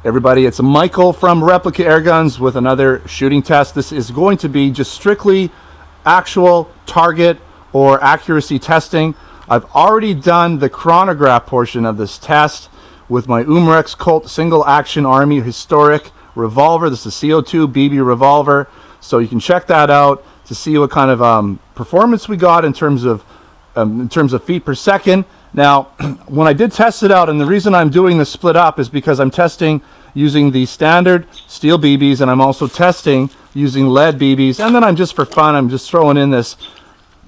Everybody, it's Michael from Replica Airguns with another shooting test. This is going to be just strictly actual target or accuracy testing. I've already done the chronograph portion of this test with my Umarex Colt single action Army historic revolver. This is CO2 BB revolver, so you can check that out to see what kind of performance we got in terms of feet per second. Now, when I did test it out, and the reason I'm doing this split up is because I'm testing using the standard steel BBs, and I'm also testing using lead BBs, and then I'm just for fun, I'm just throwing in this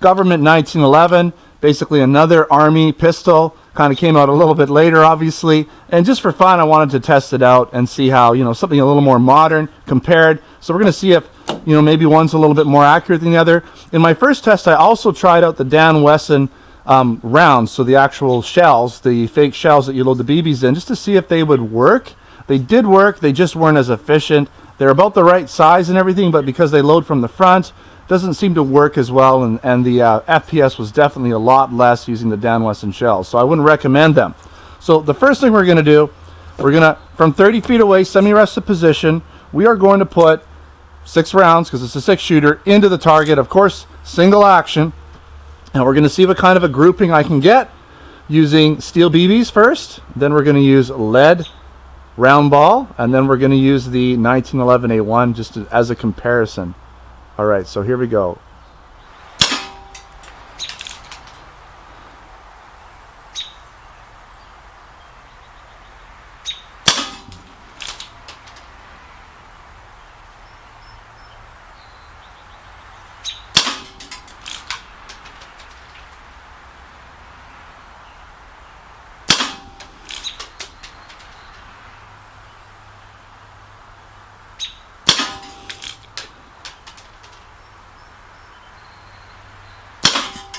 government 1911, basically another Army pistol. Kind of came out a little bit later, obviously, and just for fun, I wanted to test it out and see how, something a little more modern compared. So we're going to see if, maybe one's a little bit more accurate than the other. In my first test, I also tried out the Dan Wesson rounds, so the actual shells, the fake shells that you load the BBs in, just to see if they would work. They did work, they just weren't as efficient. They're about the right size and everything, but because they load from the front, doesn't seem to work as well, and the FPS was definitely a lot less using the Dan Wesson shells, so I wouldn't recommend them. So the first thing we're going to do, from 30 feet away, semi-rested position, we are going to put 6 rounds, because it's a 6-shooter, into the target, of course, single action. And we're going to see what kind of a grouping I can get using steel BBs first. Then we're going to use lead round ball. And then we're going to use the 1911 A1 just as a comparison. All right, so here we go.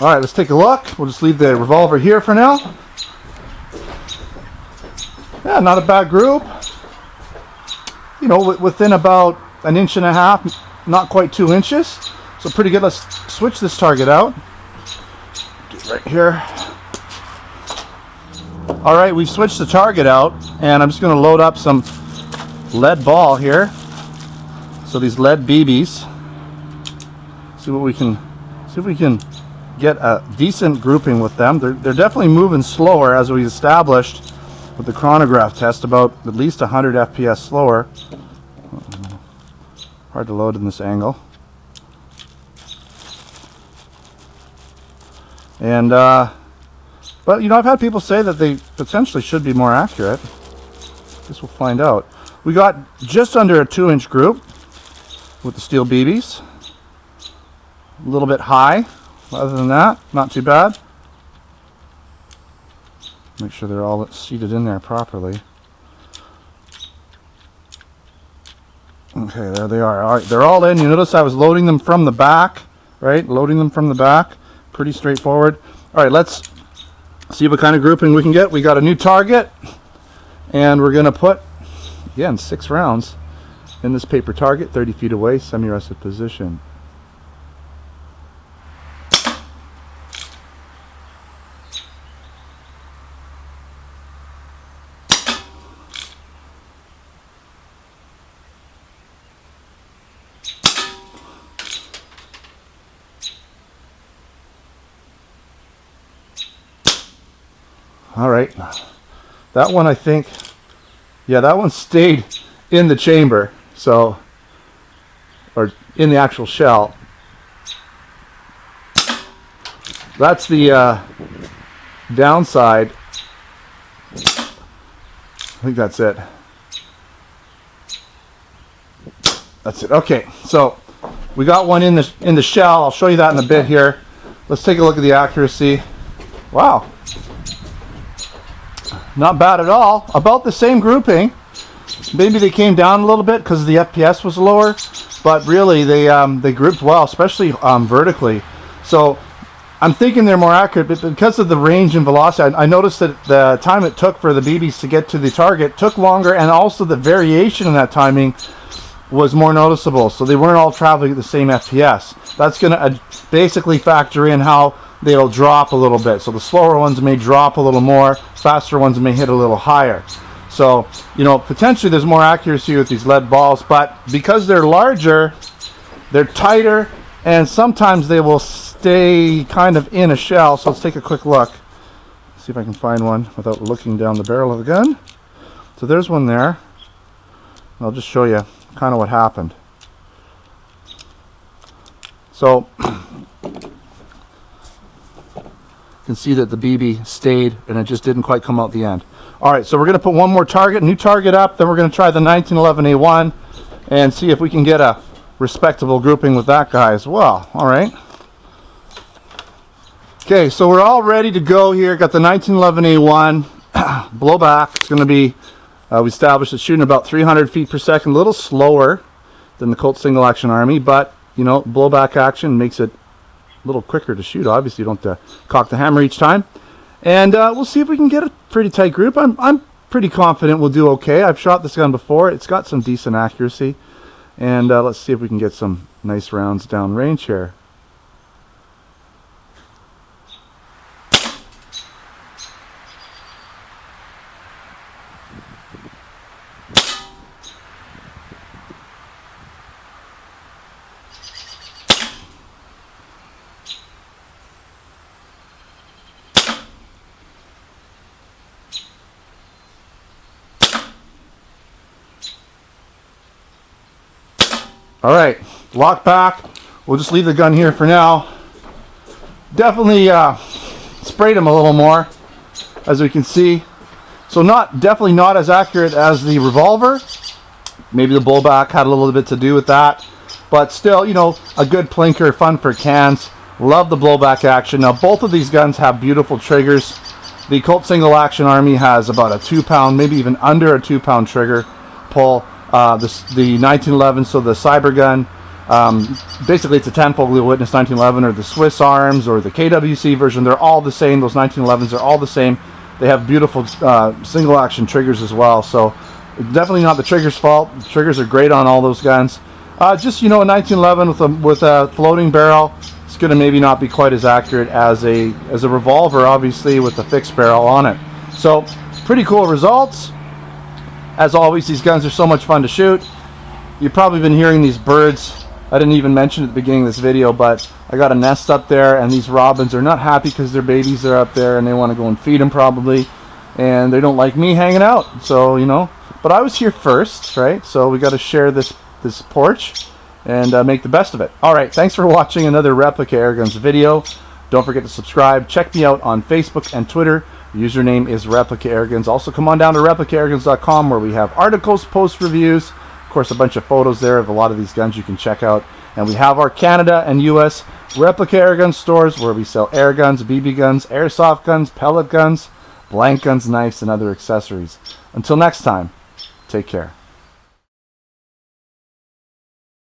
All right, let's take a look. We'll just leave the revolver here for now. Yeah, not a bad group. Within about 1.5 inches, not quite 2 inches. So pretty good. Let's switch this target out. Do it right here. All right, we've switched the target out, and I'm just going to load up some lead ball here. So these lead BBs. See if we can get a decent grouping with them. They're definitely moving slower, as we established with the chronograph test, about at least 100 FPS slower. Hard to load in this angle. And but I've had people say that they potentially should be more accurate. Guess we'll find out. We got just under a 2-inch group with the steel BBs. A little bit high. Other than that, not too bad. Make sure they're all seated in there properly. Okay, there they are. All right, they're all in. You notice I was loading them from the back, right? Loading them from the back. Pretty straightforward. All right, let's see what kind of grouping we can get. We got a new target, and we're going to put, again, 6 rounds in this paper target, 30 feet away, semi-rested position. All right, that one, I think, yeah, that one stayed in the chamber, so, or in the actual shell. That's the downside. I think that's it. That's it. Okay, so we got one in the shell. I'll show you that in a bit here. Let's take a look at the accuracy. Wow. Not bad at all. About the same grouping. Maybe they came down a little bit because the FPS was lower, but really they grouped well, especially vertically. So I'm thinking they're more accurate, but because of the range and velocity, I noticed that the time it took for the BBs to get to the target took longer, and also the variation in that timing was more noticeable. So they weren't all traveling at the same FPS. That's going to basically factor in how they'll drop a little bit. So the slower ones may drop a little more, faster ones may hit a little higher. So, you know, potentially there's more accuracy with these lead balls, but because they're larger, they're tighter, and sometimes they will stay kind of in a shell. So let's take a quick look. See if I can find one without looking down the barrel of the gun. So there's one there. I'll just show you kind of what happened. So you can see that the BB stayed and it just didn't quite come out the end. All right, so we're going to put one more target, new target up, then we're going to try the 1911A1 and see if we can get a respectable grouping with that guy as well. All right. Okay, so we're all ready to go here. Got the 1911A1 blowback. It's going to be, we established it's shooting about 300 feet per second, a little slower than the Colt single action Army, but you know, blowback action makes it a little quicker to shoot. Obviously, you don't have to cock the hammer each time. And we'll see if we can get a pretty tight group. I'm pretty confident we'll do okay. I've shot this gun before. It's got some decent accuracy. And let's see if we can get some nice rounds down range here. All right, lock back. We'll just leave the gun here for now. Definitely sprayed him a little more, as we can see. So definitely not as accurate as the Revolver. Maybe the blowback had a little bit to do with that. But still, you know, a good plinker, fun for cans. Love the blowback action. Now, both of these guns have beautiful triggers. The Colt single action Army has about a 2-pound, maybe even under a 2-pound trigger pull. The 1911, so the Cyber gun, basically it's a 10-fold Glue Witness 1911, or the Swiss Arms, or the KWC version. They're all the same. Those 1911s are all the same. They have beautiful single action triggers as well. So definitely not the trigger's fault. The triggers are great on all those guns. Just, you know, a 1911 with a floating barrel, it's going to maybe not be quite as accurate as a Revolver, obviously, with the fixed barrel on it. So pretty cool results. As always, these guns are so much fun to shoot. You've probably been hearing these birds. I didn't even mention at the beginning of this video, but I got a nest up there, and these robins are not happy because their babies are up there and they want to go and feed them probably, and they don't like me hanging out. So, you know, but I was here first, right? So we got to share this porch and make the best of it. All right, thanks for watching another Replica Airguns video. Don't forget to subscribe. Check me out on Facebook and Twitter. Username is Replica Airguns. Also, come on down to replicairguns.com where we have articles, post reviews, of course, a bunch of photos there of a lot of these guns you can check out. And we have our Canada and US Replica Airgun stores where we sell air guns, BB guns, airsoft guns, pellet guns, blank guns, knives, and other accessories. Until next time, take care.